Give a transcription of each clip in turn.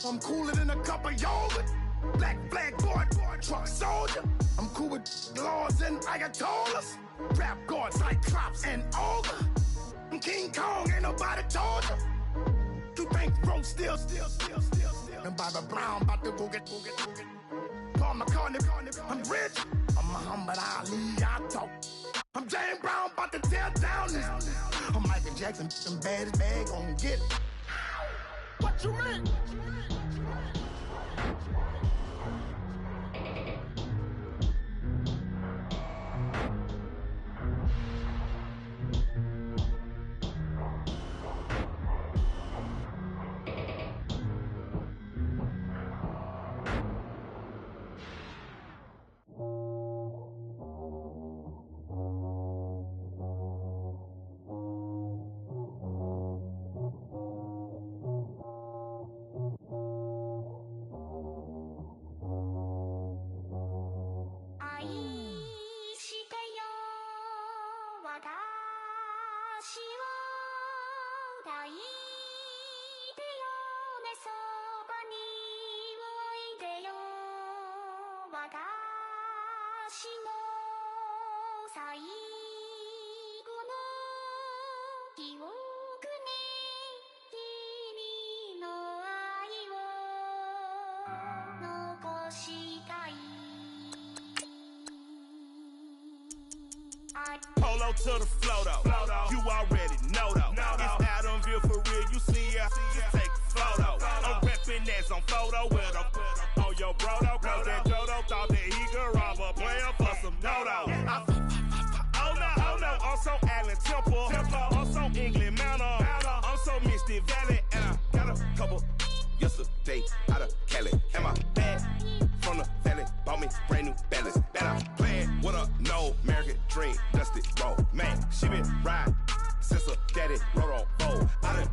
I'm cooler than a cup of yogurt. Black flag board, truck soldier. I'm cool with laws and ayatollahs. Rap gods like Cyclops and Ogre. I'm King Kong, ain't nobody told you. You think road still. And Bobby Brown about to go get. Paul McCartney, I'm rich. I'm Muhammad Ali, I talk. I'm James Brown, about to tear down this. I'm Michael Jackson, them baddest bag gon' get it. What you mean? Polo to the flow though. You already know though. It's Adamville for real. You see ya, just take a photo. I'm reppin' that's on photo with a on your bro though. Cause that Jodo thought that he could rob a player for some no-no. Oh no, I'm so Allen Temple. I'm so England Manor. I'm so Mystic Valley. And I got a couple yesterday out of Cali. And my bag from the valley bought me brand new balance. And I'm playing with a no American dream, dusty roll. Man, she been riding since her daddy rode on roll. I done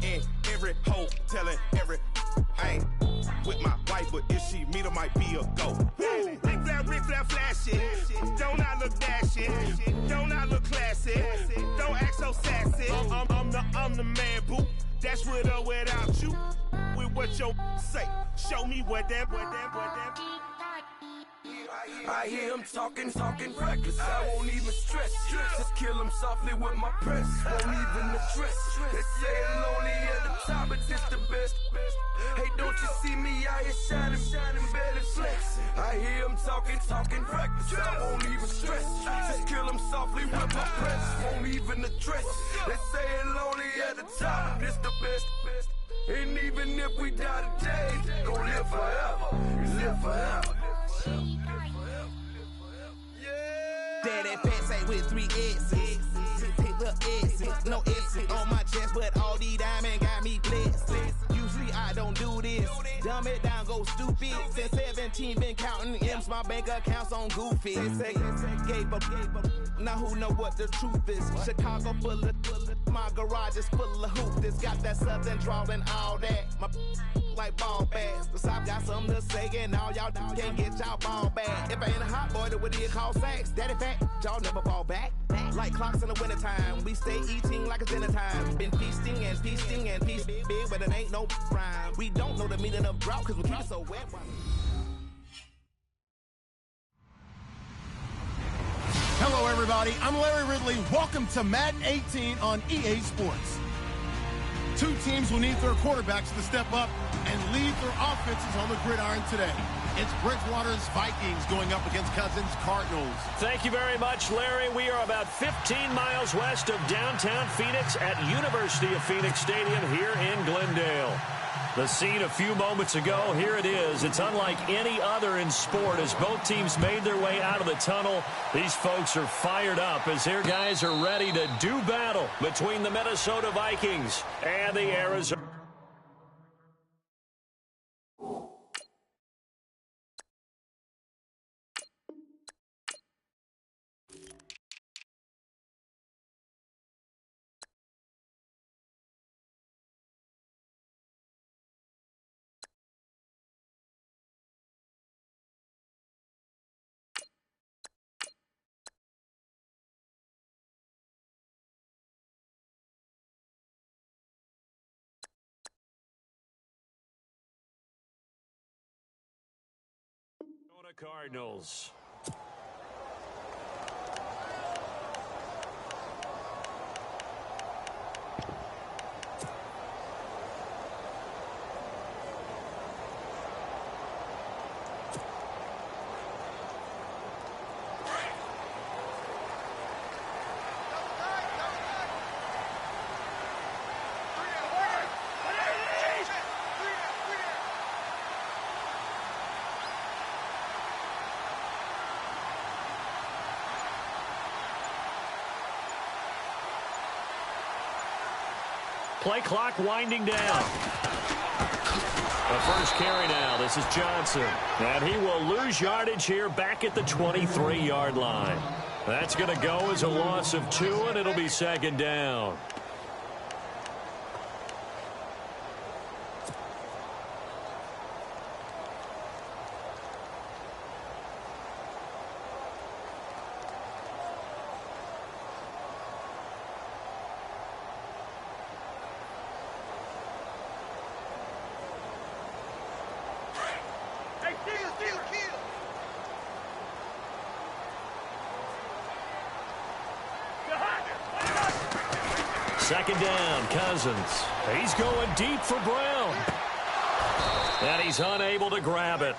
in every hole, telling every I ain't with my wife, but if she meet her, might be a go. Rick Flair flashy. Don't I look dashy? Don't I look classy? Don't act so sassy. I'm the man, boo. That's with or without you. With what your say. Show me what that. I hear him talking reckless. I won't even stress. Just kill him softly with my press. Won't even address. They say it's lonely at the top, but this the best. Hey, don't you see me out here shining, barely flex. I hear him talking reckless. I won't even stress. Just kill him softly with my press. Won't even address. They say it's lonely at the top, but this the best. And even if we die today, gon' live forever. Live forever. Daddy fat say with 3 X's. Take the X's, no X's on my chest, but all these diamonds got me blessed. Usually I don't do this. Dumb it down, go stupid. Since 17 been counting M's, my bank accounts on goofy. Say gave up. Now who know what the truth is? Chicago full of my garage is full of hoopers. Got that southern drawl and all that. My like ball bags. The South got something to say, and all y'all can't get y'all ball back. If I ain't a hot boy, then what do you call sex? Daddy fat, y'all never fall back. Like clocks in the wintertime, we stay eating like it's dinner time. Been feasting and feasting and feast big, but it ain't no rhyme. We don't know the meaning of drought, cause we keep it so wet. Hello, everybody. I'm Larry Ridley. Welcome to Madden 18 on EA Sports. Two teams will need their quarterbacks to step up and lead their offenses on the gridiron today. It's Bridgewater's Vikings going up against Cousins' Cardinals. Thank you very much, Larry. We are about 15 miles west of downtown Phoenix at University of Phoenix Stadium here in Glendale. The scene a few moments ago, here it is. It's unlike any other in sport as both teams made their way out of the tunnel. These folks are fired up as their guys are ready to do battle between the Minnesota Vikings and the Arizona. Cardinals. Play clock winding down. The first carry now. This is Johnson. And he will lose yardage here back at the 23-yard line. That's going to go as a loss of 2, and it'll be second down. Second down, Cousins. He's going deep for Brown. And he's unable to grab it.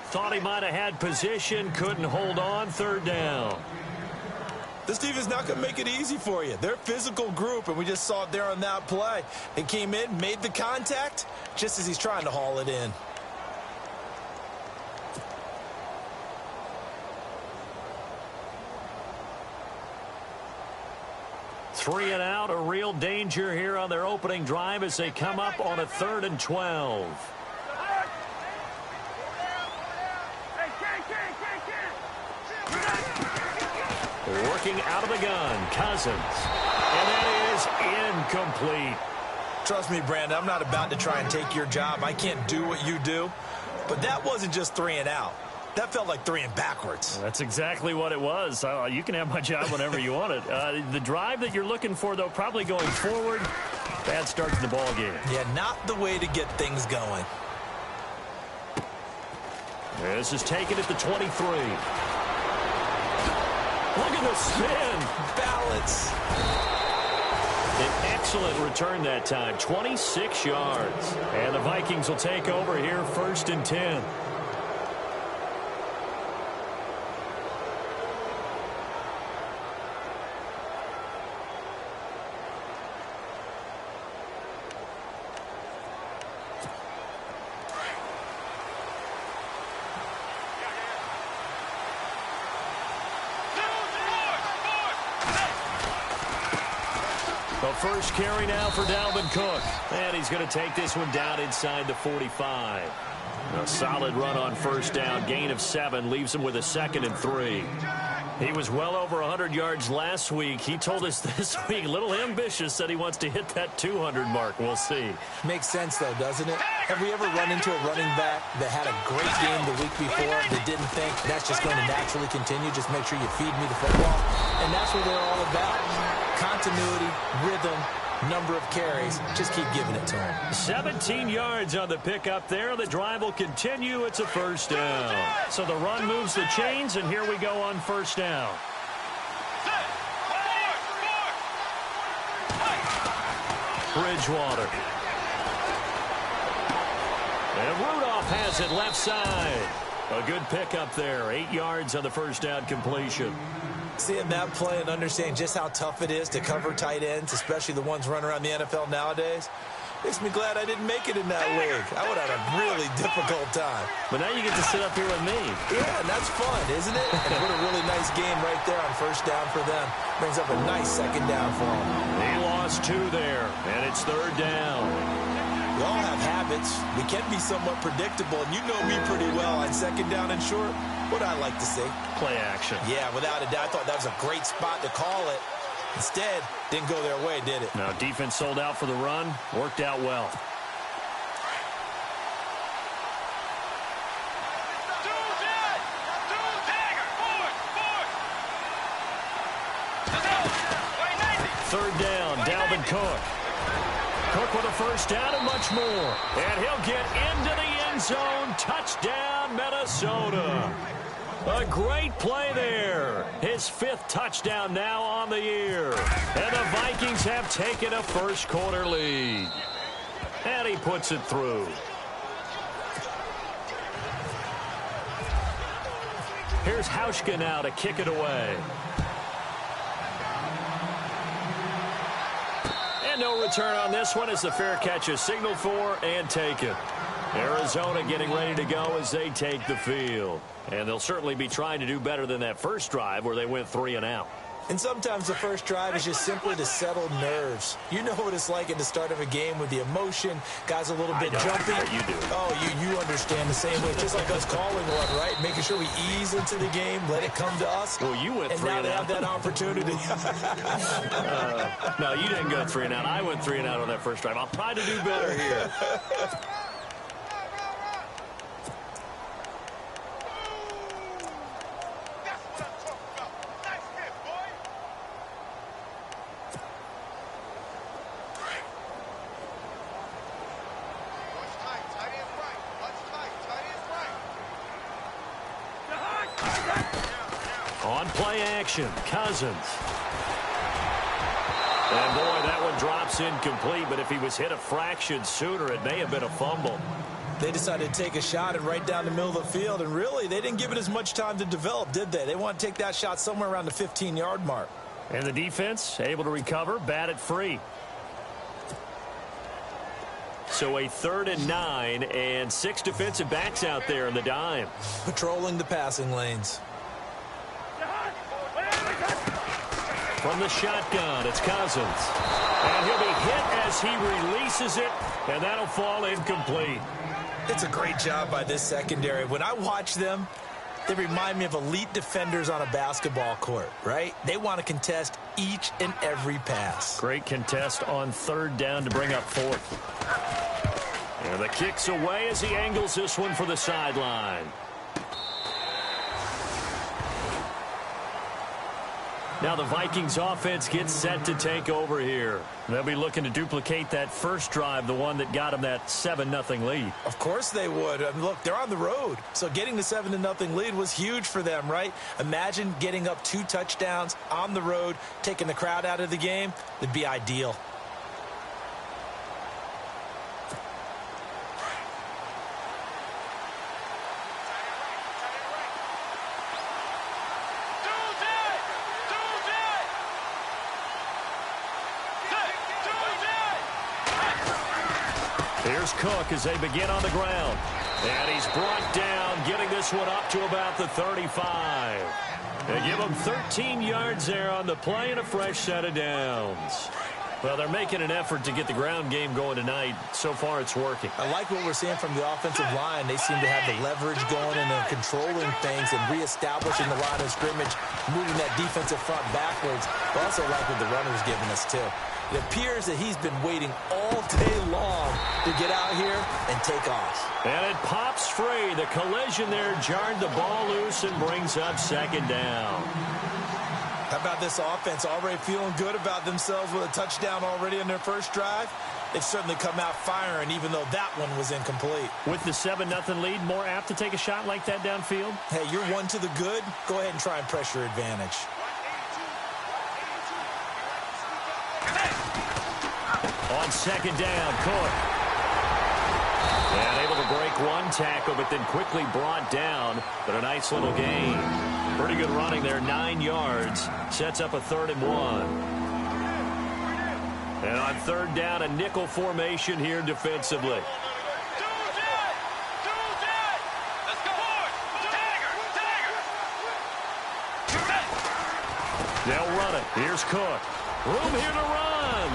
Thought he might have had position, couldn't hold on. Third down. This defense not going to make it easy for you. They're a physical group, and we just saw it there on that play. He came in, made the contact, just as he's trying to haul it in. Three and out, a real danger here on their opening drive as they come up on a 3rd and 12. Working out of the gun, Cousins. And that is incomplete. Trust me, Brandon, I'm not about to try and take your job. I can't do what you do. But that wasn't just 3 and out. That felt like 3 and backwards. That's exactly what it was. You can have my job whenever you want it. The drive that you're looking for, though, probably going forward. Bad start to the ball game. Yeah, not the way to get things going. This is taken at the 23. Look at the spin. Balance. An excellent return that time. 26 yards. And the Vikings will take over here 1st and 10. First carry now for Dalvin Cook. And he's going to take this one down inside the 45. A solid run on first down. Gain of 7 leaves him with a 2nd and 3. He was well over 100 yards last week. He told us this week, a little ambitious, that he wants to hit that 200 mark. We'll see. Makes sense, though, doesn't it? Have we ever run into a running back that had a great game the week before that didn't think that's just going to naturally continue? Just make sure you feed me the football. And that's what they're all about. Continuity, rhythm, number of carries. Just keep giving it to him. 17 yards on the pickup there. The drive will continue. It's a first down. So the run moves the chains, and here we go on first down. Bridgewater. And Rudolph has it left side. A good pickup there. 8 yards on the first down completion. Seeing that play and understanding just how tough it is to cover tight ends, especially the ones running around the NFL nowadays, makes me glad I didn't make it in that league. I would have had a really difficult time. But now you get to sit up here with me. Yeah, and that's fun, isn't it? And what a really nice game right there on first down for them. Brings up a nice second down for them. He lost 2 there, and it's third down. We all have habits. We can be somewhat predictable, and you know me pretty well on second down and short. What I like to see. Play action. Yeah, without a doubt. I thought that was a great spot to call it. Instead, didn't go their way, did it? Now, defense sold out for the run. Worked out well. Third down, Dalvin Cook. Cook with a first down and much more. And he'll get into the end zone. Touchdown, on Minnesota. A great play there. His 5th touchdown now on the year. And the Vikings have taken a first-quarter lead. And he puts it through. Here's Hauschka now to kick it away. And no return on this one as the fair catch is signaled for and taken. Arizona getting ready to go as they take the field. And they'll certainly be trying to do better than that first drive where they went 3 and out. And sometimes the first drive is just simply to settle nerves. You know what it's like at the start of a game with the emotion. Guys a little bit jumpy. You do. Oh, you understand the same way. Just like us calling one, right? Making sure we ease into the game, let it come to us. Well, you went 3 and out. And now they have that opportunity. No, you didn't go 3 and out. I went 3 and out on that first drive. I'll try to do better here. On play action, Cousins. And boy, that one drops incomplete, but if he was hit a fraction sooner, it may have been a fumble. They decided to take a shot and right down the middle of the field, and really, they didn't give it as much time to develop, did they? They want to take that shot somewhere around the 15-yard mark. And the defense able to recover, bat it free. So a 3rd and 9, and 6 defensive backs out there in the dime. Patrolling the passing lanes. From the shotgun, it's Cousins. And he'll be hit as he releases it, and that'll fall incomplete. It's a great job by this secondary. When I watch them, they remind me of elite defenders on a basketball court, right? They want to contest each and every pass. Great contest on 3rd down to bring up 4th. And the kick's away as he angles this one for the sideline. Now the Vikings offense gets set to take over here. They'll be looking to duplicate that first drive, the one that got them that 7-0 lead. Of course they would. I mean, look, they're on the road. So getting the 7-0 lead was huge for them, right? Imagine getting up 2 touchdowns on the road, taking the crowd out of the game. It'd be ideal. Here's Cook as they begin on the ground. And he's brought down, getting this one up to about the 35. They give him 13 yards there on the play and a fresh set of downs. Well, they're making an effort to get the ground game going tonight. So far, it's working. I like what we're seeing from the offensive line. They seem to have the leverage going and they're controlling things and reestablishing the line of scrimmage, moving that defensive front backwards. I also like what the runner's giving us, too. It appears that he's been waiting all day long to get out here and take off. And it pops free. The collision there jarred the ball loose and brings up 2nd down. How about this offense already feeling good about themselves with a touchdown already in their first drive? They've certainly come out firing, even though that one was incomplete. With the 7-0 lead, more apt to take a shot like that downfield? Hey, you're 1 to the good. Go ahead and try and press your advantage. On 2nd down, Cook. And able to break 1 tackle, but then quickly brought down. But a nice little gain. Pretty good running there, 9 yards. Sets up a 3rd and 1. And on 3rd down, a nickel formation here defensively. They'll run it. Here's Cook. Room here to run.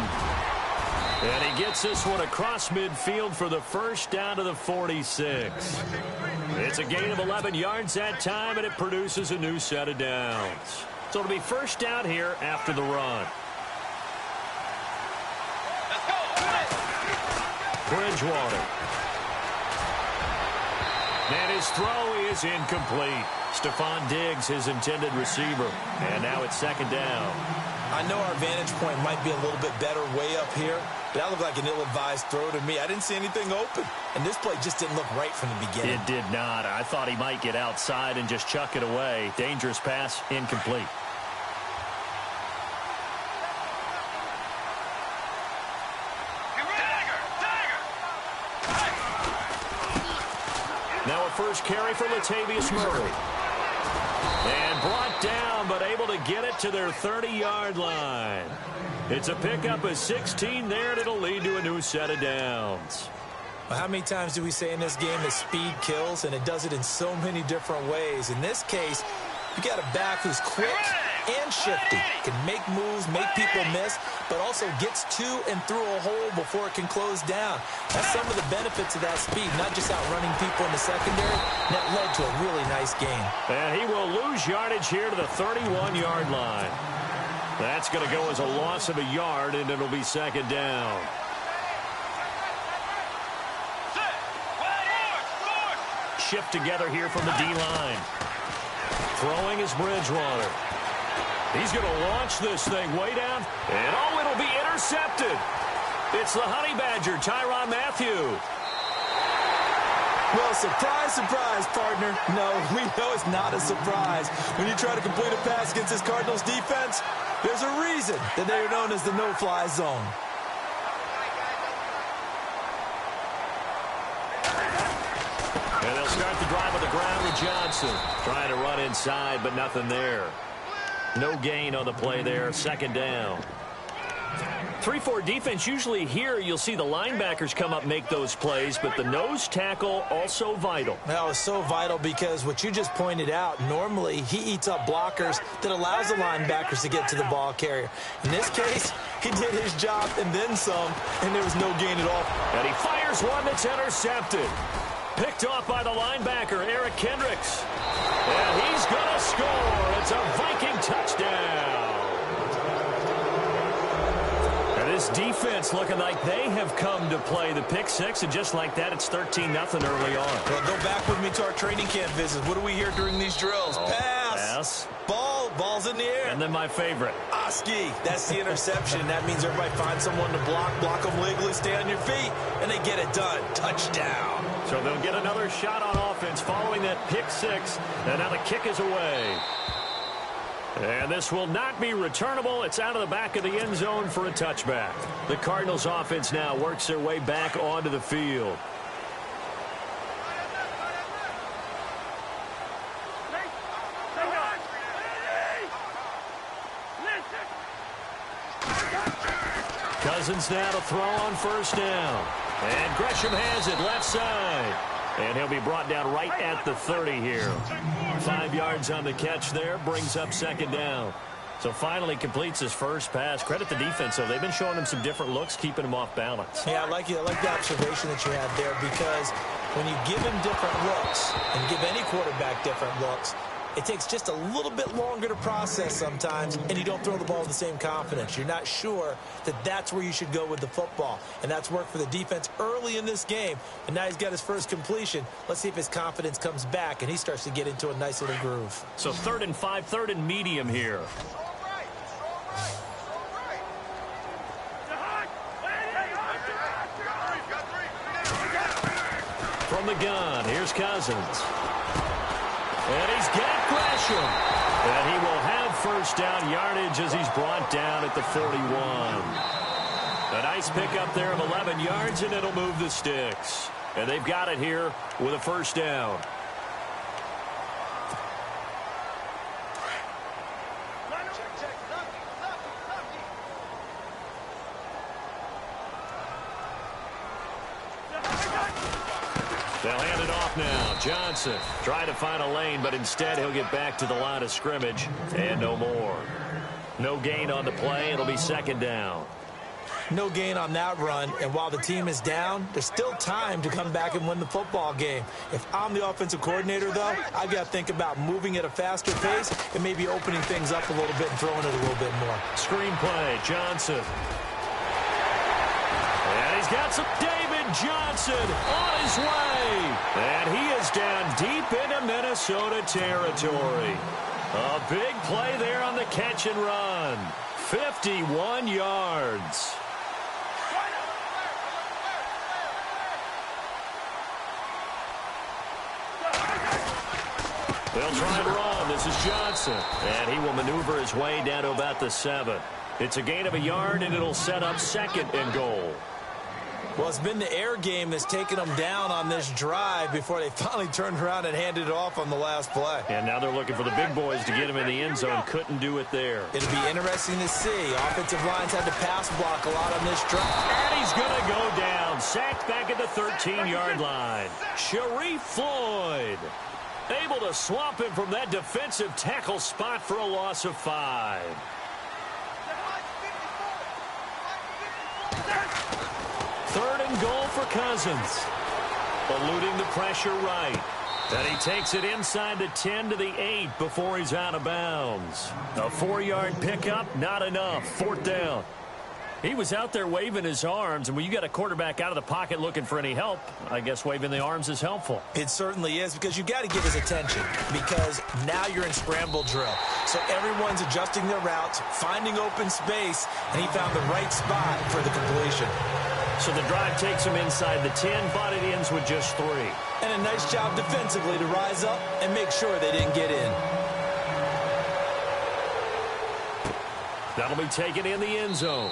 And he gets this one across midfield for the first down to the 46. It's a gain of 11 yards that time, and it produces a new set of downs. So it'll be first down here after the run. Bridgewater. And his throw is incomplete. Stephon Diggs, his intended receiver. And now it's second down. I know our vantage point might be a little bit better way up here, but that looked like an ill-advised throw to me. I didn't see anything open, and this play just didn't look right from the beginning. It did not. I thought he might get outside and just chuck it away. Dangerous pass, incomplete. Now a first carry for Latavius Murray. And brought down, but able to get it to their 30-yard line. It's a pickup of 16 there, and it'll lead to a new set of downs. Well, how many times do we say in this game that speed kills, and it does it in so many different ways? In this case, you got a back who's quick and shifty, can make moves, make people miss, but also gets to and through a hole before it can close down. That's some of the benefits of that speed, not just outrunning people in the secondary. That led to a really nice game. And he will lose yardage here to the 31-yard line. That's going to go as a loss of a yard, and it'll be second down. Shift together here from the D-line. Throwing is Bridgewater. He's going to launch this thing way down, and oh, it'll be intercepted. It's the Honey Badger, Tyrann Mathieu. Well, surprise, surprise, partner. No, we know it's not a surprise. When you try to complete a pass against this Cardinals defense, there's a reason that they are known as the no-fly zone. And they'll start the drive on the ground with Johnson. Trying to run inside, but nothing there. No gain on the play there. Second down. 3-4 defense, usually here you'll see the linebackers come up, make those plays, but the nose tackle also vital. That was so vital because what you just pointed out, normally he eats up blockers that allows the linebackers to get to the ball carrier. In this case, he did his job and then some, and there was no gain at all. And he fires one that's intercepted. Picked off by the linebacker, Eric Kendricks. And he's going to score. It's a Viking touchdown. And this defense looking like they have come to play the pick six, and just like that, it's 13-0 early on. Well, go back with me to our training camp visits. What do we hear during these drills? Pass. Ball's in the air. And then my favorite. Oski. That's the interception. That means everybody finds someone to block them legally, stay on your feet, and they get it done. Touchdown. So they'll get another shot on offense following that pick six, and now the kick is away. And this will not be returnable. It's out of the back of the end zone for a touchback. The Cardinals offense now works their way back onto the field. Cousins now to throw on first down. And Gresham has it left side. And he'll be brought down right at the 30 here. 5 yards on the catch there. Brings up second down. So finally completes his first pass. Credit the defense, though. They've been showing him some different looks, keeping him off balance. Yeah, I like the observation that you had there, because when you give him different looks and give any quarterback different looks, it takes just a little bit longer to process sometimes, and you don't throw the ball with the same confidence. You're not sure that that's where you should go with the football, and that's worked for the defense early in this game, and now he's got his first completion. Let's see if his confidence comes back, and he starts to get into a nice little groove. So 3rd and 5, 3rd and medium here. From the gun, here's Cousins. And he's got Gresham. And he will have first down yardage as he's brought down at the 41. A nice pickup there of 11 yards, and it'll move the sticks. And they've got it here with a first down. They'll hand it off now. Johnson trying to find a lane, but instead he'll get back to the line of scrimmage and no more. No gain on the play. It'll be second down. No gain on that run, and while the team is down, there's still time to come back and win the football game. If I'm the offensive coordinator, though, I've got to think about moving at a faster pace and maybe opening things up a little bit and throwing it a little bit more. Screen play, Johnson. And he's got some David Johnson on his way. And he is down deep into Minnesota territory. A big play there on the catch and run. 51 yards. They'll try and run. This is Johnson. And he will maneuver his way down to about the 7. It's a gain of a yard, and it'll set up 2nd and goal. Well, it's been the air game that's taken them down on this drive before they finally turned around and handed it off on the last play. And now they're looking for the big boys to get him in the end zone. Couldn't do it there. It'll be interesting to see. Offensive lines had to pass block a lot on this drive. And he's going to go down. Sacked back at the 13-yard line. Sharif Floyd able to swamp him from that defensive tackle spot for a loss of 5. Third and goal for Cousins. Eluding the pressure right. And he takes it inside the 10 to the 8 before he's out of bounds. A 4-yard pickup, not enough. 4th down. He was out there waving his arms, and when you got a quarterback out of the pocket looking for any help, I guess waving the arms is helpful. It certainly is, because you got to give his attention, because now you're in scramble drill. So everyone's adjusting their routes, finding open space, and he found the right spot for the completion. So the drive takes him inside the 10, but it ends with just 3. And a nice job defensively to rise up and make sure they didn't get in. That'll be taken in the end zone.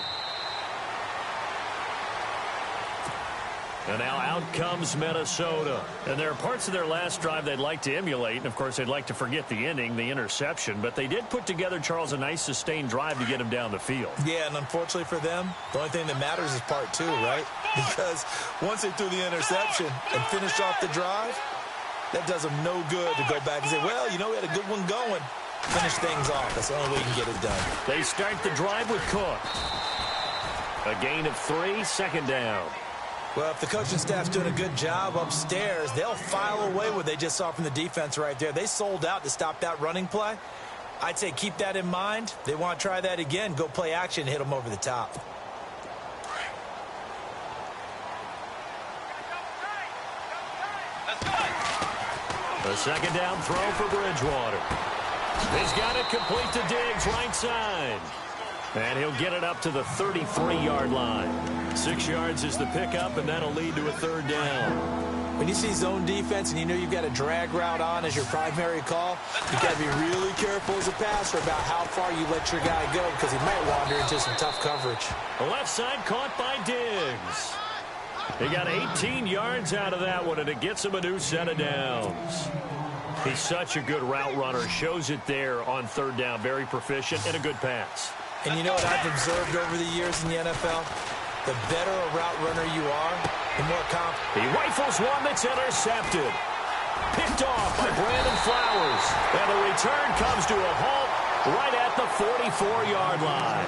And now out comes Minnesota. And there are parts of their last drive they'd like to emulate. And, of course, they'd like to forget the ending, the interception. But they did put together, Charles, a nice sustained drive to get him down the field. Yeah, and unfortunately for them, the only thing that matters is part 2, right? Because once they threw the interception and finished off the drive, that does them no good to go back and say, well, you know, we had a good one going. Finish things off. That's the only way you can get it done. They start the drive with Cook. A gain of 3, 2nd down. Well, if the coaching staff's doing a good job upstairs, they'll file away what they just saw from the defense right there. They sold out to stop that running play. I'd say keep that in mind. They want to try that again. Go play action and hit them over the top. A 2nd down throw for Bridgewater. He's got it complete to Diggs, right side. And he'll get it up to the 33-yard line. 6 yards is the pickup, and that'll lead to a 3rd down. When you see zone defense and you know you've got a drag route on as your primary call, you've got to be really careful as a passer about how far you let your guy go, because he might wander into some tough coverage. The left side caught by Diggs. He got 18 yards out of that one, and it gets him a new set of downs. He's such a good route runner. Shows it there on 3rd down. Very proficient and a good pass. And you know what I've observed over the years in the NFL? The better a route runner you are, the more confident. He rifles one that's intercepted. Picked off by Brandon Flowers. And the return comes to a halt right at the 44-yard line.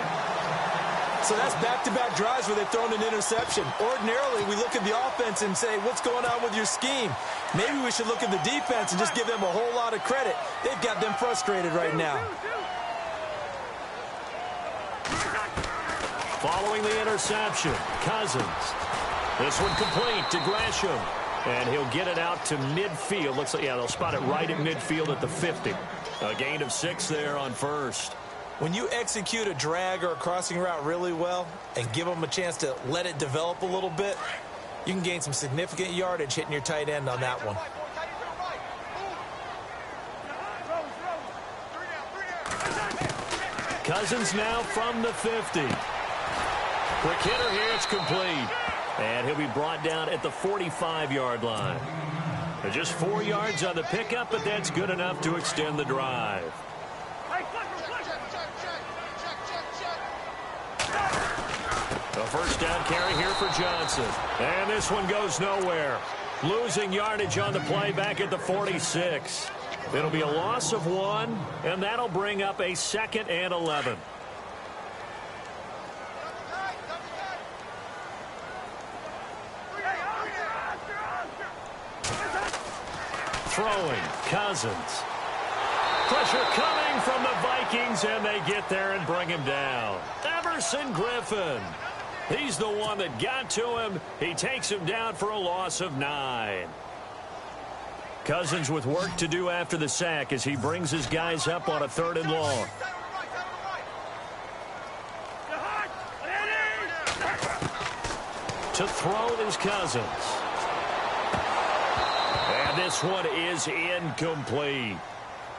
So that's back-to-back drives where they've thrown an interception. Ordinarily, we look at the offense and say, what's going on with your scheme? Maybe we should look at the defense and just give them a whole lot of credit. They've got them frustrated right now. Following the interception, Cousins. This one complete to Gresham. And he'll get it out to midfield. Looks like, yeah, they'll spot it right at midfield at the 50. A gain of 6 there on 1st. When you execute a drag or a crossing route really well and give them a chance to let it develop a little bit, you can gain some significant yardage hitting your tight end on that one. Cousins now from the 50. Quick hitter here, it's complete. And he'll be brought down at the 45-yard line. Just 4 yards on the pickup, but that's good enough to extend the drive. A 1st down carry here for Johnson. And this one goes nowhere. Losing yardage on the play back at the 46. It'll be a loss of 1, and that'll bring up a 2nd and 11. Throwing, Cousins. Pressure coming from the Vikings, and they get there and bring him down. Everson Griffin He's the one that got to him. He takes him down for a loss of 9. Cousins with work to do after the sack as he brings his guys up on a 3rd and long. To throw is Cousins. And this one is incomplete.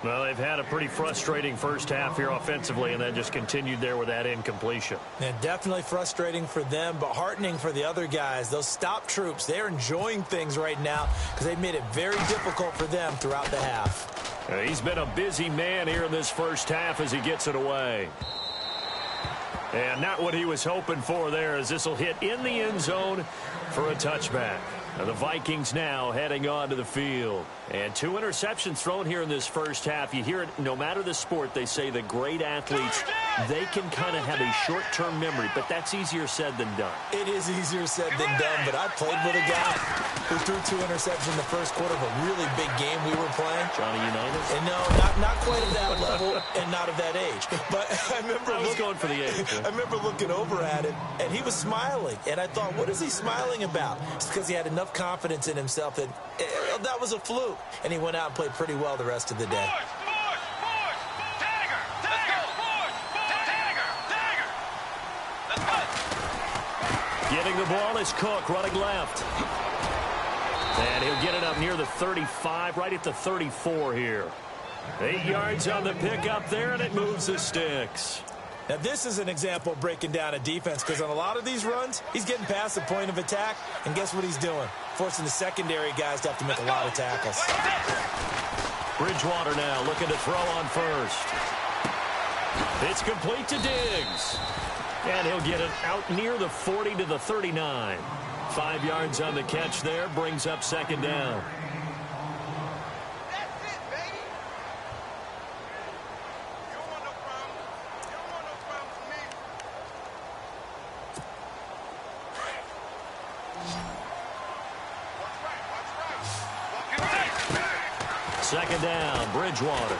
Well, they've had a pretty frustrating first half here offensively, and then just continued there with that incompletion. And definitely frustrating for them, but heartening for the other guys. Those stop troops, they're enjoying things right now because they've made it very difficult for them throughout the half. He's been a busy man here in this first half as he gets it away. And not what he was hoping for there, as this will hit in the end zone for a touchback. Now the Vikings now heading onto the field. And 2 interceptions thrown here in this first half. You hear it, no matter the sport, they say the great athletes, they can kind of have a short-term memory, but that's easier said than done. It is easier said than done, but I played with a guy who threw 2 interceptions in the first quarter of a really big game we were playing. Johnny Unitas? And no, not quite at that level and not of that age. But I remember going for the age. I remember looking over at him, and he was smiling. And I thought, what is he smiling about? It's because he had enough confidence in himself that that was a fluke. And he went out and played pretty well the rest of the day. Getting the ball is Cook running left. And he'll get it up near the 35, right at the 34 here. 8 yards on the pickup there, and it moves the sticks. Now, this is an example of breaking down a defense, because on a lot of these runs, he's getting past the point of attack, and guess what he's doing? Forcing the secondary guys to have to make a lot of tackles. Bridgewater now looking to throw on first. It's complete to Diggs. And he'll get it out near the 40 to the 39. 5 yards on the catch there, brings up 2nd down. Second down, Bridgewater.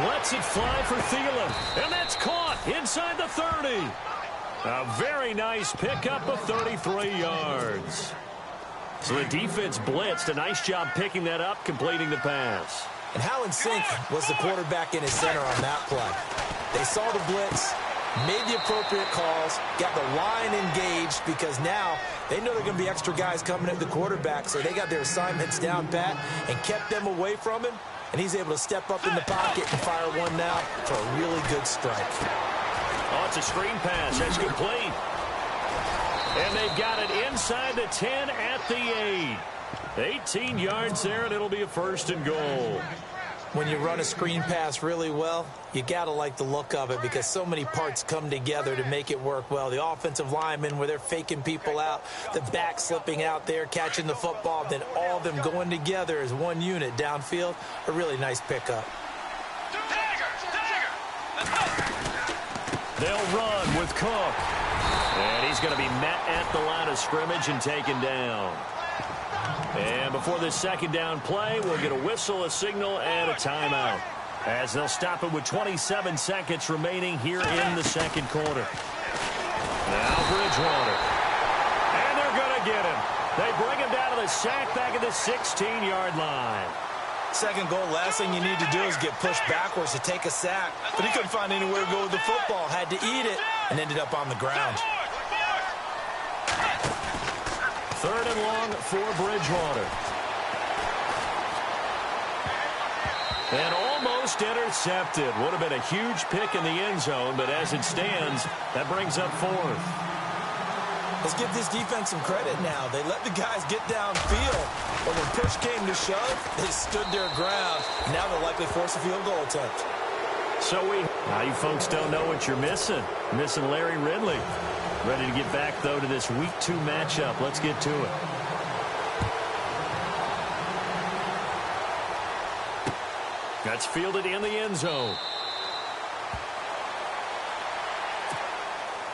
Lets it fly for Thielen. And that's caught inside the 30. A very nice pickup of 33 yards. So the defense blitzed. A nice job picking that up, completing the pass. And how in sync was the quarterback in his center on that play? They saw the blitz, made the appropriate calls, got the line engaged, because now they know there are going to be extra guys coming at the quarterback, so they got their assignments down pat and kept them away from him, and he's able to step up in the pocket and fire one now for a really good strike. Oh, it's a screen pass. That's complete. And they've got it inside the 10 at the 8. 18 yards there, and it'll be a 1st and goal. When you run a screen pass really well, you got to like the look of it, because so many parts come together to make it work well. The offensive linemen, where they're faking people out, the back slipping out there, catching the football, then all of them going together as one unit downfield. A really nice pickup. They'll run with Cook. And he's going to be met at the line of scrimmage and taken down. And before this 2nd down play, we'll get a whistle, a signal, and a timeout, as they'll stop it with 27 seconds remaining here in the 2nd quarter. Now Bridgewater. And they're going to get him. They bring him down to the sack back at the 16-yard line. 2nd goal, last thing you need to do is get pushed backwards to take a sack. But he couldn't find anywhere to go with the football. Had to eat it and ended up on the ground. 3rd and long for Bridgewater. And almost intercepted. Would have been a huge pick in the end zone, but as it stands, that brings up 4th. Let's give this defense some credit now. They let the guys get downfield, but when push came to shove, they stood their ground. Now they'll likely force a field goal attempt. So now you folks don't know what you're missing. Missing Larry Ridley. Ready to get back, though, to this Week 2 matchup. Let's get to it. That's fielded in the end zone.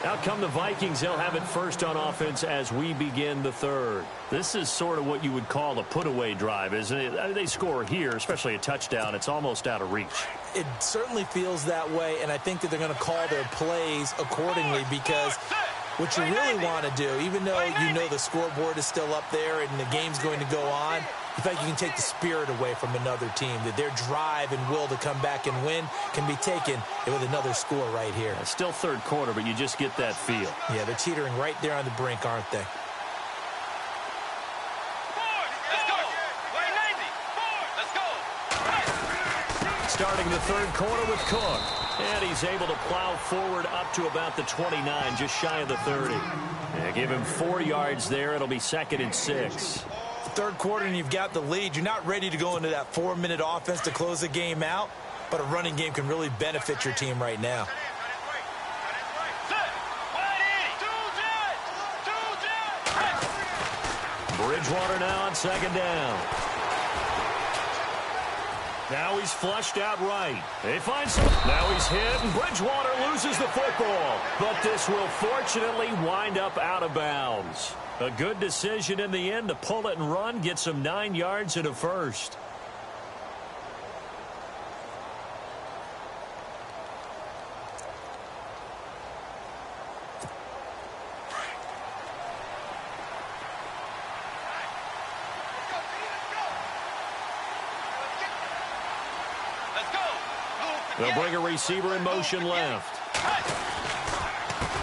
Out come the Vikings. They'll have it first on offense as we begin the 3rd. This is sort of what you would call a put-away drive, isn't it? They score here, especially a touchdown. It's almost out of reach. It certainly feels that way, and I think that they're going to call their plays accordingly, because What you really want to do, even though you know the scoreboard is still up there and the game's going to go on, you feel like you can take the spirit away from another team, that their drive and will to come back and win can be taken with another score right here. It's still third quarter, but you just get that feel. Yeah, they're teetering right there on the brink, aren't they? Starting the third quarter with Cook. And he's able to plow forward up to about the 29, just shy of the 30. Yeah, give him 4 yards there. It'll be 2nd and 6. Third quarter and you've got the lead. You're not ready to go into that 4-minute offense to close the game out, but a running game can really benefit your team right now. Bridgewater now on 2nd down. Now he's flushed out right. They find some. Now he's hit, and Bridgewater loses the football. But this will fortunately wind up out of bounds. A good decision in the end to pull it and run, get some 9 yards and a first. They'll bring a receiver in motion left.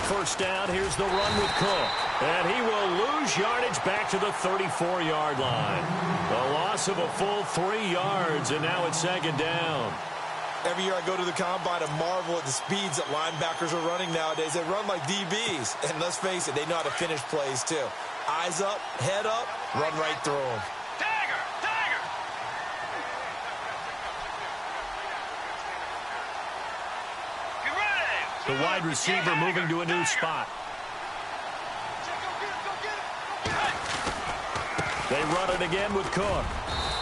First down, here's the run with Cook. And he will lose yardage back to the 34-yard line. A loss of a full 3 yards, and now it's 2nd down. Every year I go to the combine and marvel at the speeds that linebackers are running nowadays. They run like DBs. And let's face it, they know how to finish plays too. Eyes up, head up, run right through them. The wide receiver moving to a new spot. They run it again with Cook.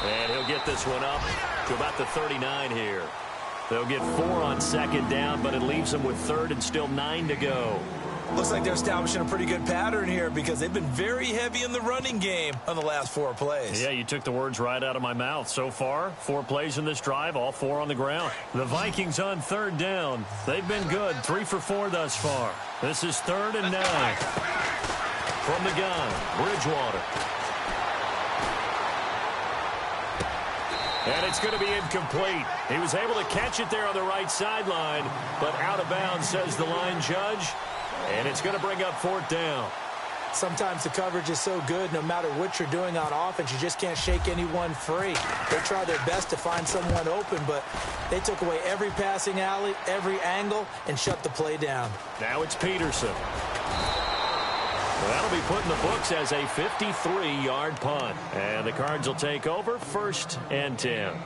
And he'll get this one up to about the 39 here. They'll get 4 on 2nd down, but it leaves them with 3rd and still 9 to go. Looks like they're establishing a pretty good pattern here because they've been very heavy in the running game on the last 4 plays. Yeah, you took the words right out of my mouth. So far, 4 plays in this drive, all 4 on the ground. The Vikings on 3rd down. They've been good, 3 for 4 thus far. This is 3rd and 9. From the gun, Bridgewater. And it's going to be incomplete. He was able to catch it there on the right sideline, but out of bounds, says the line judge. And it's going to bring up 4th down. Sometimes the coverage is so good, no matter what you're doing on offense, you just can't shake anyone free. They try their best to find someone open, but they took away every passing alley, every angle, and shut the play down. Now it's Peterson. Well, that'll be put in the books as a 53-yard punt. And the Cards will take over, 1st and 10.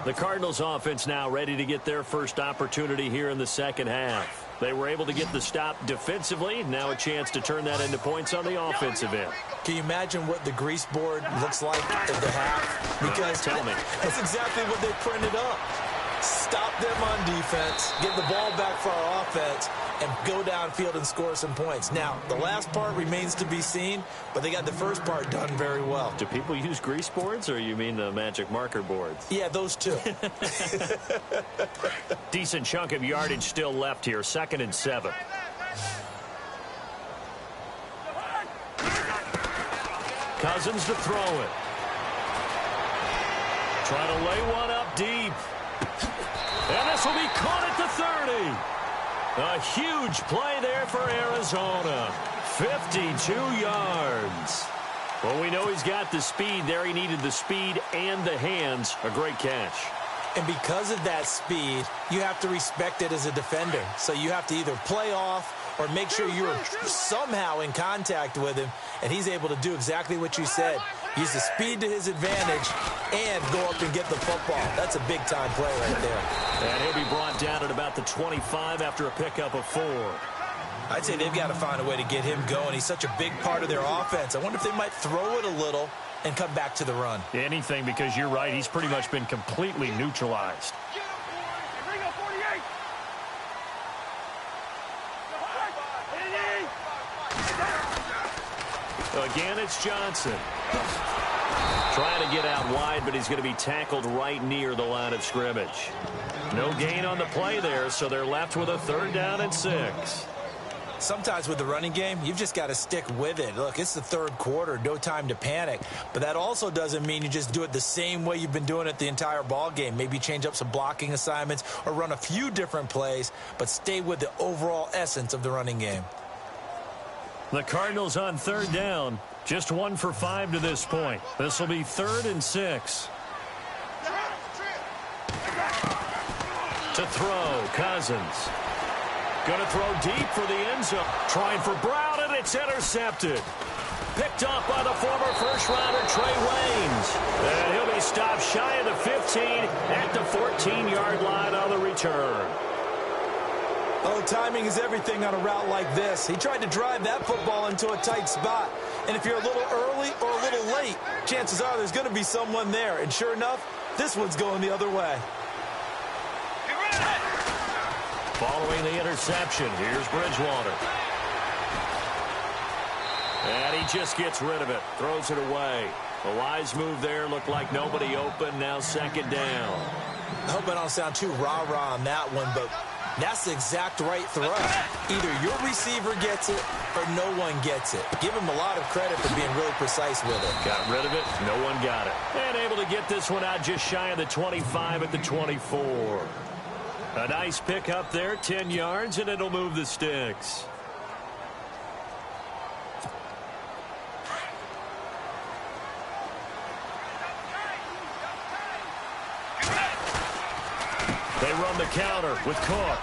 The Cardinals offense now ready to get their first opportunity here in the second half. They were able to get the stop defensively. Now a chance to turn that into points on the offensive end. Can you imagine what the grease board looks like at the half? Because tell me. That's exactly what they printed up. Stop them on defense, get the ball back for our offense, and go downfield and score some points. Now, the last part remains to be seen, but they got the first part done very well. Do people use grease boards, or you mean the magic marker boards? Yeah, those two. Decent chunk of yardage still left here, 2nd and 7. Cousins to throw it. Try to lay one up deep. And this will be caught at the 30. A huge play there for Arizona. 52 yards. Well, we know he's got the speed there. He needed the speed and the hands. A great catch. And because of that speed, you have to respect it as a defender. So you have to either play off or make sure you're somehow in contact with him. And he's able to do exactly what you said. Use the speed to his advantage and go up and get the football. That's a big-time play right there. And he'll be brought down at about the 25 after a pickup of 4. I'd say they've got to find a way to get him going. He's such a big part of their offense. I wonder if they might throw it a little and come back to the run. Anything, because you're right. He's pretty much been completely neutralized. Again, it's Johnson. Trying to get out wide, but he's going to be tackled right near the line of scrimmage. No gain on the play there, so they're left with a 3rd down and 6. Sometimes with the running game, you've just got to stick with it. Look, it's the third quarter, no time to panic. But that also doesn't mean you just do it the same way you've been doing it the entire ball game. Maybe change up some blocking assignments or run a few different plays, but stay with the overall essence of the running game. The Cardinals on third down. Just 1 for 5 to this point. This will be 3rd and 6. To throw, Cousins. Going to throw deep for the end zone. Trying for Brown, and it's intercepted. Picked off by the former first-rounder Trey Waynes. And he'll be stopped shy of the 15 at the 14-yard line on the return. Oh, timing is everything on a route like this. He tried to drive that football into a tight spot. And if you're a little early or a little late, chances are there's going to be someone there. And sure enough, this one's going the other way. Following the interception, here's Bridgewater. And he just gets rid of it, throws it away. A wise move there, looked like nobody open, now 2nd down. I hope I don't sound too rah-rah on that one, but that's the exact right throw. Either your receiver gets it or no one gets it. Give him a lot of credit for being really precise with it. Got rid of it, no one got it. And able to get this one out just shy of the 25 at the 24. A nice pick up there, 10 yards, and it'll move the sticks. They run the counter with Cook.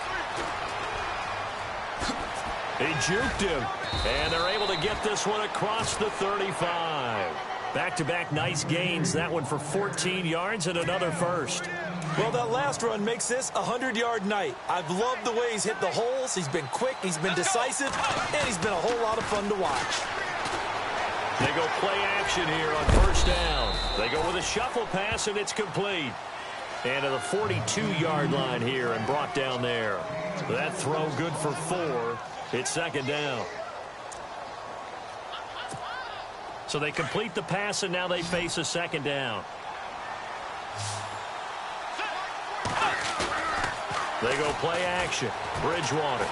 He juked him, and they're able to get this one across the 35. Back-to-back nice gains, that one for 14 yards and another first. Well, that last run makes this a 100-yard night. I've loved the way he's hit the holes. He's been quick, he's been decisive, and he's been a whole lot of fun to watch. They go play action here on 1st down. They go with a shuffle pass, and it's complete. And to the 42-yard line here and brought down there. That throw good for 4. It's 2nd down. So they complete the pass, and now they face a 2nd down. They go play action. Bridgewater.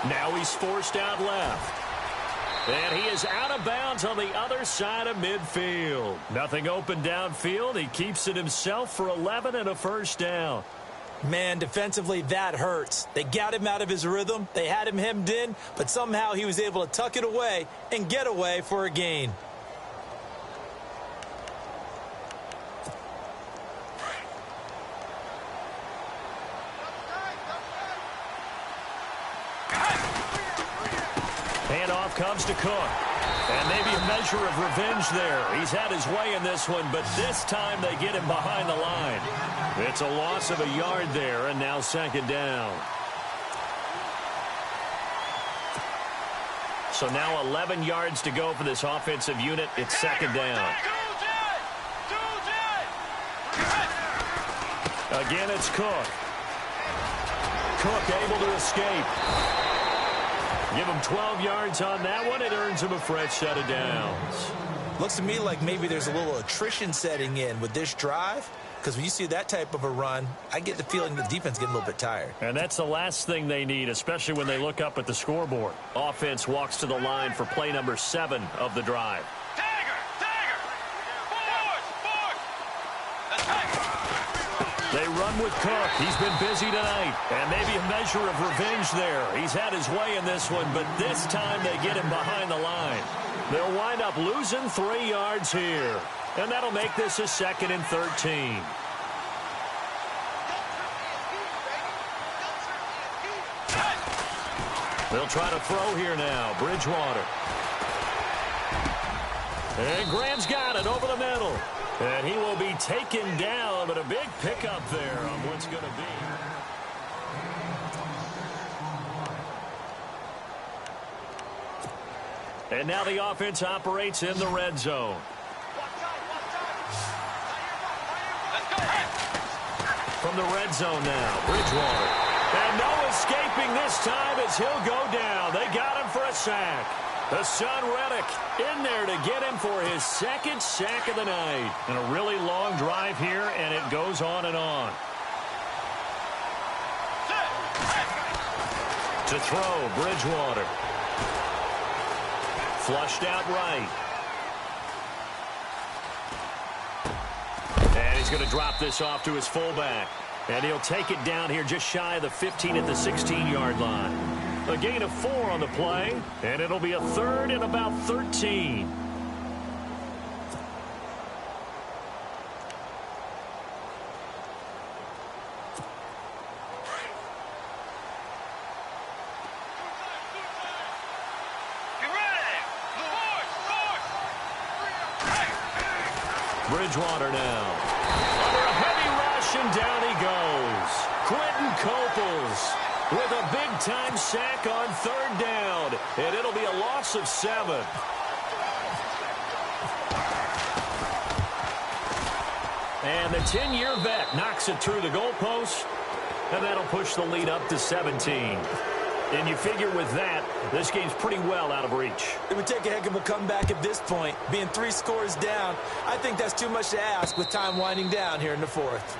Now he's forced out left. And he is out of bounds on the other side of midfield. Nothing open downfield. He keeps it himself for 11 and a 1st down. Man, defensively, that hurts. They got him out of his rhythm. They had him hemmed in, but somehow he was able to tuck it away and get away for a gain. Handoff comes to Cook. And maybe a measure of revenge there. He's had his way in this one, but this time they get him behind the line. It's a loss of a yard there, and now 2nd down. So now 11 yards to go for this offensive unit. It's 2nd down. Again, it's Cook. Cook able to escape. Give him 12 yards on that one. It earns him a fresh set of downs. Looks to me like maybe there's a little attrition setting in with this drive, because when you see that type of a run, I get the feeling the defense getting a little bit tired. And that's the last thing they need, especially when they look up at the scoreboard. Offense walks to the line for play number 7 of the drive. They run with Cook. He's been busy tonight. And maybe a measure of revenge there. He's had his way in this one, but this time they get him behind the line. They'll wind up losing 3 yards here. And that'll make this a 2nd and 13. They'll try to throw here now. Bridgewater. And Graham's got it over the middle. And he will be taken down, but a big pickup there on what's going to be. And now the offense operates in the red zone. From the red zone now, Bridgewater. And no escaping this time as he'll go down. They got him for a sack. The son Reddick in there to get him for his 2nd sack of the night. And a really long drive here, and it goes on and on. To throw, Bridgewater. Flushed out right. And he's going to drop this off to his fullback. And he'll take it down here just shy of the 15 at the 16-yard line. A gain of 4 on the play, and it'll be a third and about 13. Bridgewater now. Under a heavy rush, and down he goes. Quentin Coples with a big-time sack on 3rd down, and it'll be a loss of 7. And the 10-year vet knocks it through the goalpost, and that'll push the lead up to 17. And you figure with that, this game's pretty well out of reach. It would take a heck of a comeback at this point. Being 3 scores down, I think that's too much to ask with time winding down here in the 4th.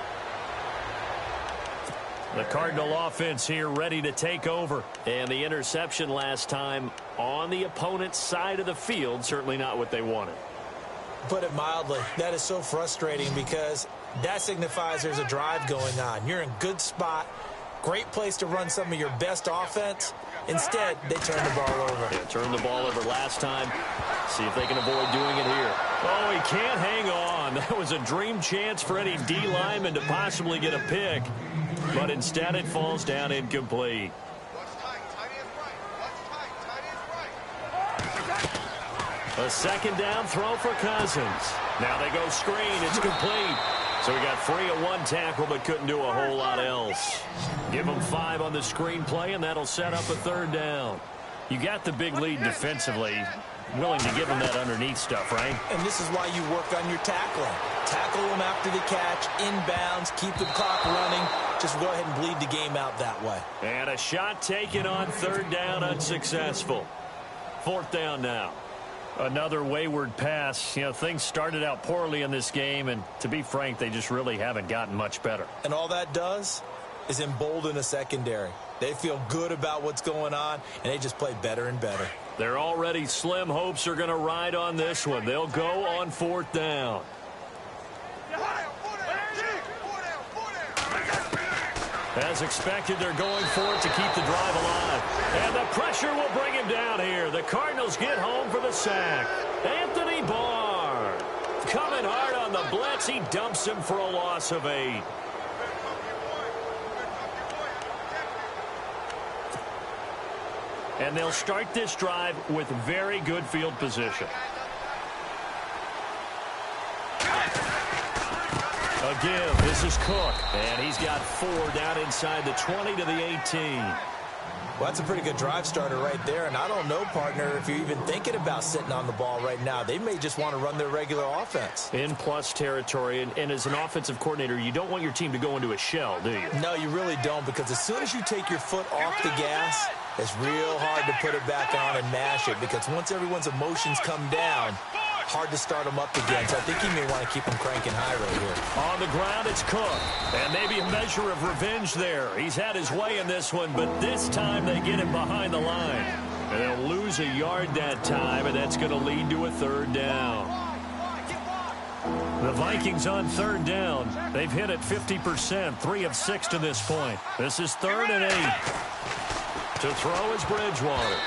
The Cardinal offense here ready to take over. And the interception last time on the opponent's side of the field, certainly not what they wanted. Put it mildly, that is so frustrating because that signifies there's a drive going on. You're in good spot. Great place to run some of your best offense. Instead, they turn the ball over. Yeah, turned the ball over last time. See if they can avoid doing it here. Oh, he can't hang on. That was a dream chance for any D lineman to possibly get a pick. But instead, it falls down incomplete. A 2nd down throw for Cousins. Now they go screen. It's complete. So he got free of 1 tackle, but couldn't do a whole lot else. Give him 5 on the screen play, and that'll set up a 3rd down. You got the big lead defensively. Willing to give him that underneath stuff, right? And this is why you work on your tackling. Tackle them after the catch, inbounds, keep the clock running. Just go ahead and bleed the game out that way. And a shot taken on 3rd down, unsuccessful. 4th down now. Another wayward pass. You know, things started out poorly in this game, and to be frank, they just really haven't gotten much better. And all that does is embolden a secondary. They feel good about what's going on, and they just play better and better. Their already slim hopes are going to ride on this one. They'll go on 4th down. As expected, they're going for it to keep the drive alive. And the pressure will bring him down here. The Cardinals get home for the sack. Anthony Barr coming hard on the blitz. He dumps him for a loss of 8. And they'll start this drive with very good field position. Again, this is Cook, and he's got 4 down inside the 20 to the 18. Well, that's a pretty good drive starter right there, and I don't know, partner, if you're even thinking about sitting on the ball right now. They may just want to run their regular offense. In plus territory, and as an offensive coordinator, you don't want your team to go into a shell, do you? No, you really don't, because as soon as you take your foot off the gas, it's real hard to put it back on and mash it, because once everyone's emotions come down, hard to start them up again. So I think he may want to keep them cranking high right here. On the ground, it's Cook. And maybe a measure of revenge there. He's had his way in this one, but this time they get him behind the line. And they'll lose a yard that time, and that's going to lead to a 3rd down. The Vikings on 3rd down. They've hit it 50%, 3 of 6 to this point. This is 3rd and 8. To throw is Bridgewater.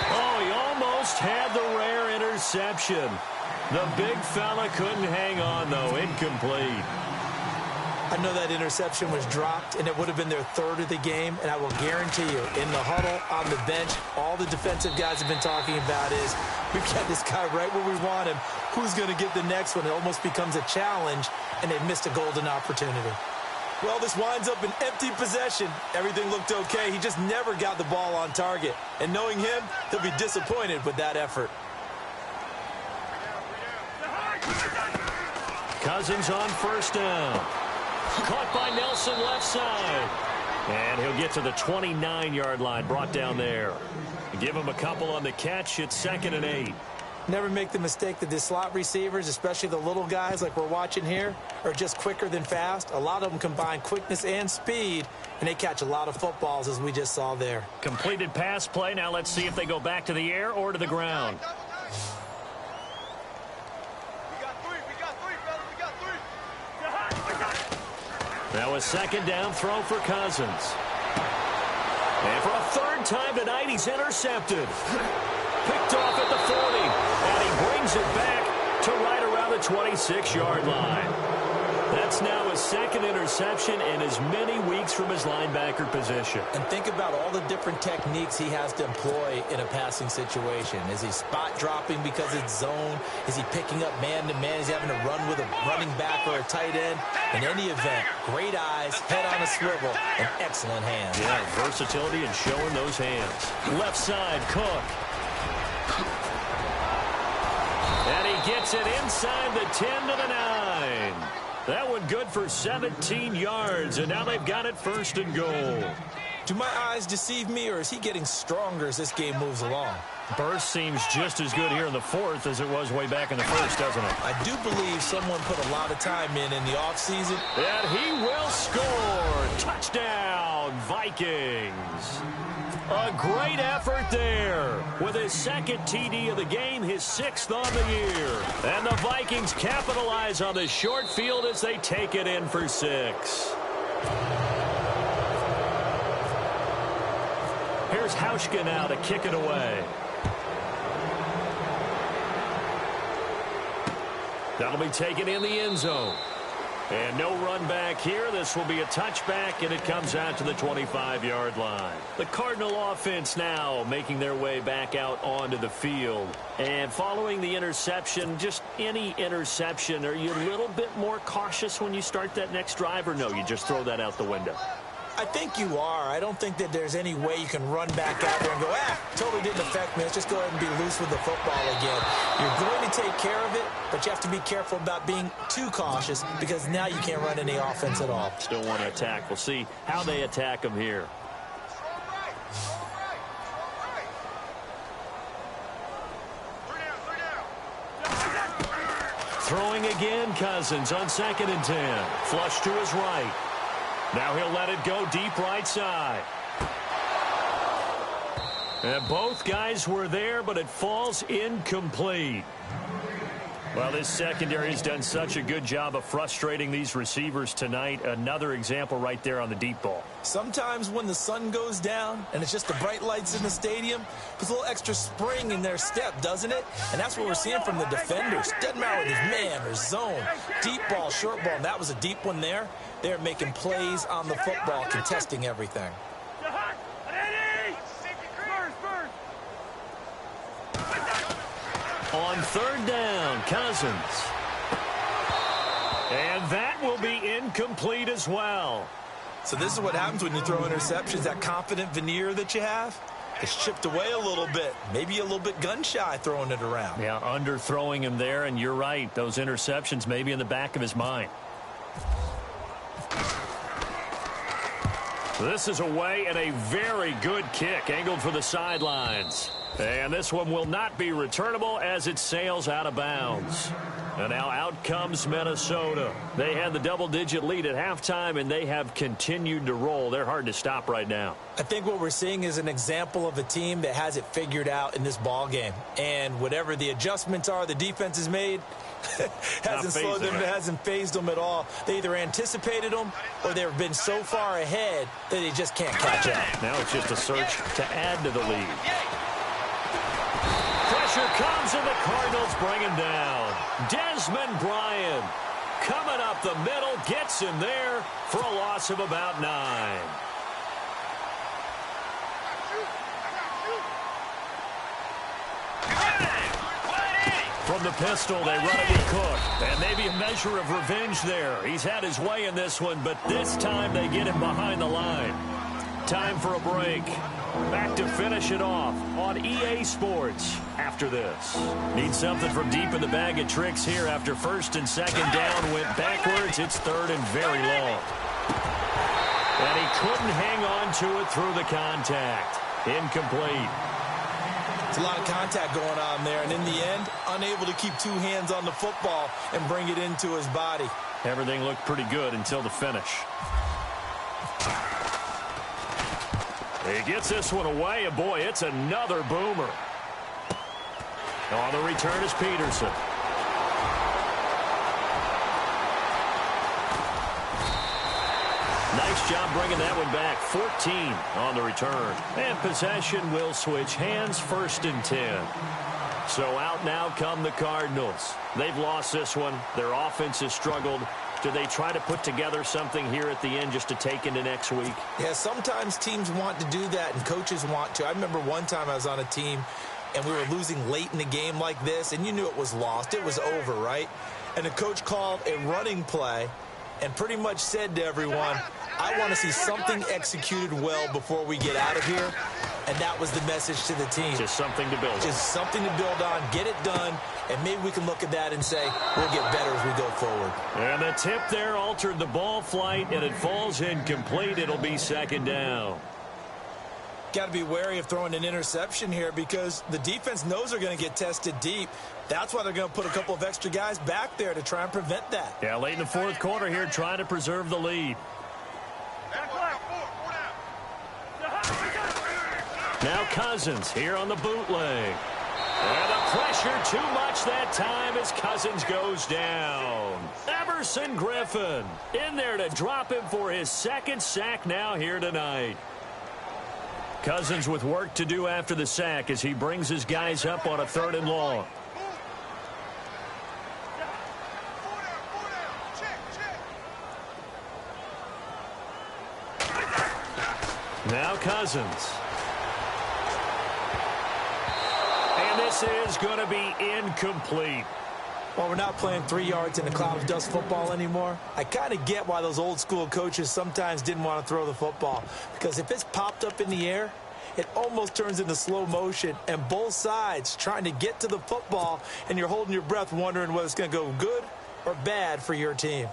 Oh, he almost had the rare interception. The big fella couldn't hang on, though. Incomplete. I know that interception was dropped, and it would have been their 3rd of the game, and I will guarantee you, in the huddle, on the bench, all the defensive guys have been talking about is, we've got this guy right where we want him. Who's going to get the next one? It almost becomes a challenge, and they've missed a golden opportunity. Well, this winds up an empty possession. Everything looked okay. He just never got the ball on target. And knowing him, he'll be disappointed with that effort. Cousins on 1st down. Caught by Nelson left side. And he'll get to the 29-yard line, brought down there. Give him a couple on the catch. It's 2nd and 8. Never make the mistake that the slot receivers, especially the little guys like we're watching here, are just quicker than fast. A lot of them combine quickness and speed, and they catch a lot of footballs, as we just saw there. Completed pass play. Now let's see if they go back to the air or to the ground. Now a second down throw for Cousins. And for a third time tonight, he's intercepted. Picked off at the 40, and he brings it back to right around the 26-yard line. That's now his second interception in as many weeks from his linebacker position. And think about all the different techniques he has to employ in a passing situation. Is he spot dropping because it's zone? Is he picking up man-to-man? Is he having to run with a running back or a tight end? In any event, great eyes, head on a swivel, and excellent hands. Yeah, versatility and showing those hands. Left side, Cook. And he gets it inside the 10 to the 9. That one good for 17 yards, and now they've got it first and goal. Do my eyes deceive me, or is he getting stronger as this game moves along? Burst seems just as good here in the fourth as it was way back in the first, doesn't it? I do believe someone put a lot of time in the offseason. And he will score. Touchdown, Vikings. A great effort there. With his second TD of the game, his 6th on the year. And the Vikings capitalize on the short field as they take it in for 6. Here's Hauschka now to kick it away. That'll be taken in the end zone. And no run back here. This will be a touchback, and it comes out to the 25-yard line. The Cardinal offense now making their way back out onto the field. And following the interception, just any interception, are you a little bit more cautious when you start that next drive, or no, you just throw that out the window? I think you are. I don't think that there's any way you can run back out there and go, totally didn't affect me. Let's just go ahead and be loose with the football again. You're going to take care of it, but you have to be careful about being too cautious because now you can't run any offense at all. Still want to attack. We'll see how they attack them here. Throwing again, Cousins on 2nd and 10. Flush to his right. Now he'll let it go deep right side. And both guys were there, but it falls incomplete. Well, this secondary has done such a good job of frustrating these receivers tonight. Another example right there on the deep ball. Sometimes when the sun goes down and it's just the bright lights in the stadium, puts a little extra spring in their step, doesn't it? And that's what we're seeing from the defenders. Doesn't matter whether it's man or zone. Deep ball, short ball, and that was a deep one there. They're making plays on the football, contesting everything. On 3rd down, Cousins. And that will be incomplete as well. So this is what happens when you throw interceptions. That confident veneer that you have, it's chipped away a little bit. Maybe a little bit gun-shy throwing it around. Yeah, underthrowing him there, and you're right. Those interceptions may be in the back of his mind. This is away and a very good kick, angled for the sidelines. And this one will not be returnable as it sails out of bounds. And now out comes Minnesota. They had the double-digit lead at halftime, and they have continued to roll. They're hard to stop right now. I think what we're seeing is an example of a team that has it figured out in this ball game. And whatever the adjustments are the defense has made, hasn't slowed them, hasn't phased them at all. They either anticipated them or they've been so far ahead that they just can't catch up. Now it's just a search to add to the lead. Pressure comes and the Cardinals bring him down. Desmond Bryant coming up the middle, gets him there for a loss of about 9. From the pistol, they run it to Cook. And maybe a measure of revenge there. He's had his way in this one, but this time they get him behind the line. Time for a break. Back to finish it off on EA Sports after this. Need something from deep in the bag of tricks here after 1st and 2nd down went backwards. It's 3rd and very long. And he couldn't hang on to it through the contact. Incomplete. It's a lot of contact going on there, and in the end, unable to keep two hands on the football and bring it into his body. Everything looked pretty good until the finish. He gets this one away, and boy, it's another boomer. On the return is Peterson. Nice job bringing that one back. 14 on the return. And possession will switch hands, 1st and 10. So out now come the Cardinals. They've lost this one. Their offense has struggled. Do they try to put together something here at the end just to take into next week? Yeah, sometimes teams want to do that and coaches want to. I remember one time I was on a team and we were losing late in the game like this, and you knew it was lost. It was over, right? And the coach called a running play and pretty much said to everyone, I want to see something executed well before we get out of here. And that was the message to the team. Just something to build on. Just something to build on, get it done, and maybe we can look at that and say, we'll get better as we go forward. And the tip there altered the ball flight, and it falls incomplete. It'll be 2nd down. Got to be wary of throwing an interception here because the defense knows they're going to get tested deep. That's why they're going to put a couple of extra guys back there to try and prevent that. Yeah, late in the 4th quarter here, trying to preserve the lead. Now Cousins here on the bootleg. And the pressure too much that time as Cousins goes down. Everson Griffin in there to drop him for his 2nd sack now here tonight. Cousins with work to do after the sack as he brings his guys up on a 3rd and long. Now Cousins. And this is going to be incomplete. Well, we're not playing 3 yards in the cloud of dust football anymore. I kind of get why those old school coaches sometimes didn't want to throw the football. Because if it's popped up in the air, it almost turns into slow motion. And both sides trying to get to the football, and you're holding your breath wondering whether it's going to go good or bad for your team.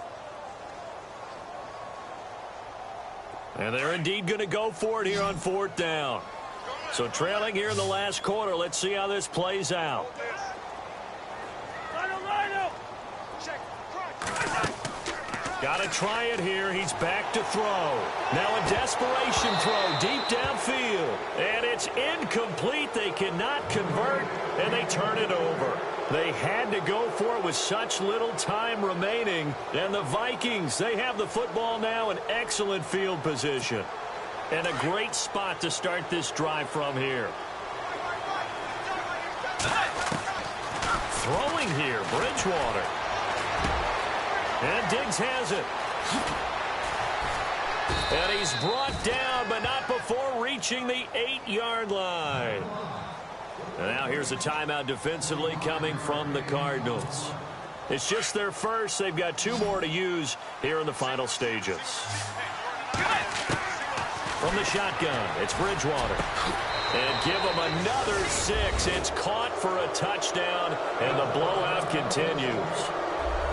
And they're indeed going to go for it here on 4th down. So trailing here in the last quarter. Let's see how this plays out. Got to try it here. He's back to throw. Now a desperation throw deep downfield. And it's incomplete. They cannot convert, and they turn it over. They had to go for it with such little time remaining. And the Vikings, they have the football now in excellent field position. And a great spot to start this drive from here. Throwing here, Bridgewater. And Diggs has it. And he's brought down, but not before reaching the 8-yard line. And now here's a timeout defensively coming from the Cardinals. It's just their first. They've got 2 more to use here in the final stages. From the shotgun, it's Bridgewater. And give them another 6. It's caught for a touchdown, and the blowout continues.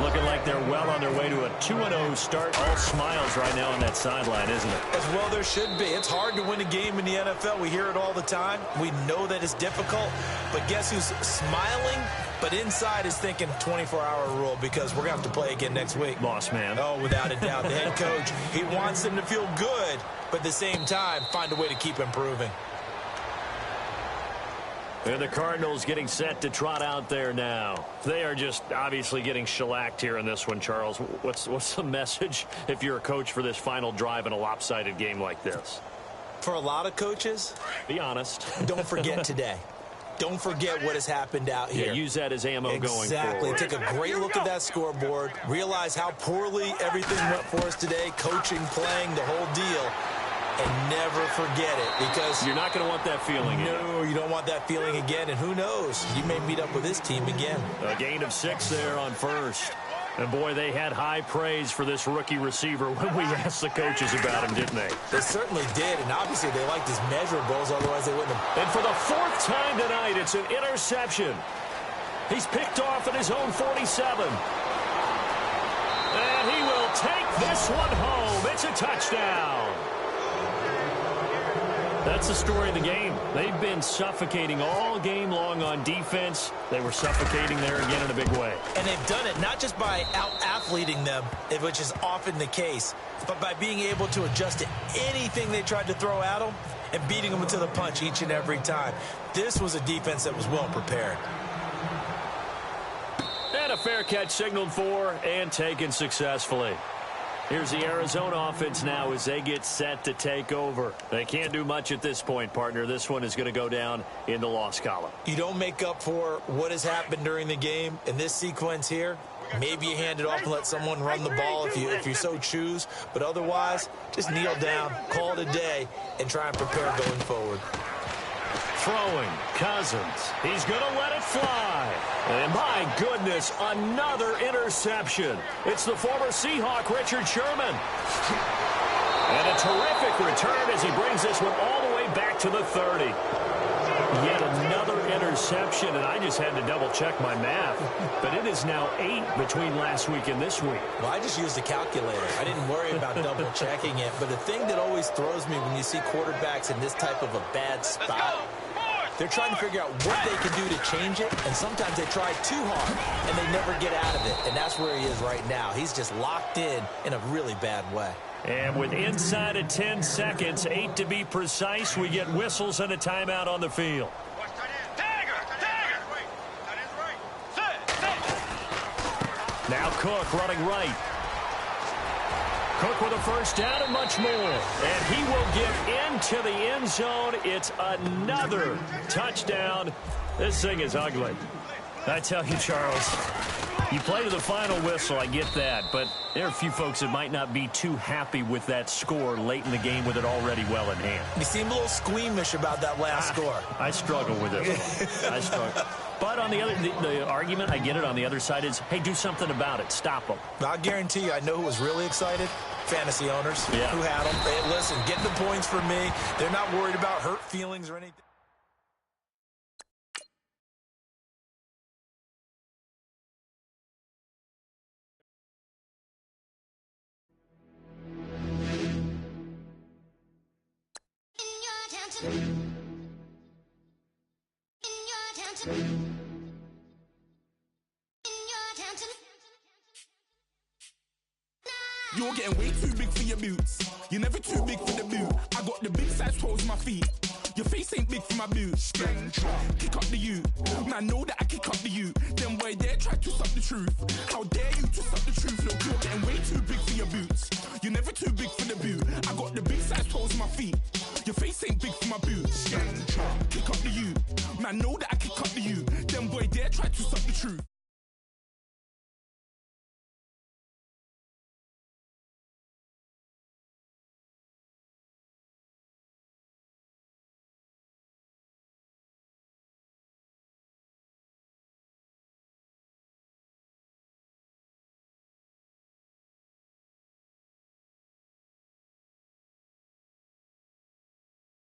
Looking like they're well on their way to a 2-0 start. All smiles right now on that sideline, isn't it? As well there should be. It's hard to win a game in the NFL. We hear it all the time. We know that it's difficult. But guess who's smiling? But inside is thinking 24-hour rule because we're going to have to play again next week. Boss man. Oh, without a doubt. The head coach, he wants them to feel good, but at the same time, find a way to keep improving. And the Cardinals getting set to trot out there now. They are just obviously getting shellacked here in this one, Charles. What's the message if you're a coach for this final drive in a lopsided game like this? For a lot of coaches, be honest. Don't forget today. Don't forget what has happened out here. Yeah, use that as ammo going forward. Exactly. Take a great look at that scoreboard. Realize how poorly everything went for us today. Coaching, playing, the whole deal. And never forget it, because you're not going to want that feeling again. No, you don't want that feeling again. And who knows? You may meet up with this team again. A gain of 6 there on first. And, boy, they had high praise for this rookie receiver when we asked the coaches about him, didn't they? They certainly did, and obviously they liked his measurables, otherwise they wouldn't have. And for the 4th time tonight, it's an interception. He's picked off at his own 47. And he will take this one home. It's a touchdown. That's the story of the game. They've been suffocating all game long on defense. They were suffocating there again in a big way. And they've done it not just by out-athleting them, which is often the case, but by being able to adjust to anything they tried to throw at them and beating them to the punch each and every time. This was a defense that was well prepared. And a fair catch signaled for and taken successfully. Here's the Arizona offense now as they get set to take over. They can't do much at this point, partner. This one is going to go down in the loss column. You don't make up for what has happened during the game in this sequence here. Maybe you hand it off and let someone run the ball if you so choose. But otherwise, just kneel down, call it a day, and try and prepare going forward. Throwing, Cousins. He's going to let it fly. And my goodness, another interception. It's the former Seahawk, Richard Sherman. And a terrific return as he brings this one all the way back to the 30. Yet another interception, and I just had to double-check my math. But it is now 8 between last week and this week. Well, I just used a calculator. I didn't worry about double-checking it. But the thing that always throws me when you see quarterbacks in this type of a bad spot, they're trying to figure out what they can do to change it, and sometimes they try too hard, and they never get out of it. And that's where he is right now. He's just locked in a really bad way. And with inside of 10 seconds, 8 to be precise, we get whistles and a timeout on the field. Now Cook running right. Cook with a first down and much more. And he will get into the end zone. It's another touchdown. This thing is ugly. I tell you, Charles, you play to the final whistle, I get that. But there are a few folks that might not be too happy with that score late in the game with it already well in hand. You seem a little squeamish about that last score. I struggle with it. I struggle. But on the other, the argument, I get it, on the other side is, hey, do something about it. Stop them. I guarantee you, I know who was really excited. Fantasy owners who had them. Hey, listen, get the points for me. They're not worried about hurt feelings or anything. You're getting way too big for your boots. You're never too big for the boot. I got the big size toes on my feet. Your face ain't big for my boots. Kick up the you. Man, know that I kick up the you. Then why dare try to suck the truth? How dare you to suck the truth? Look, you're getting way too big for your boots. You're never too big for the boot. I got the big size toes on my feet.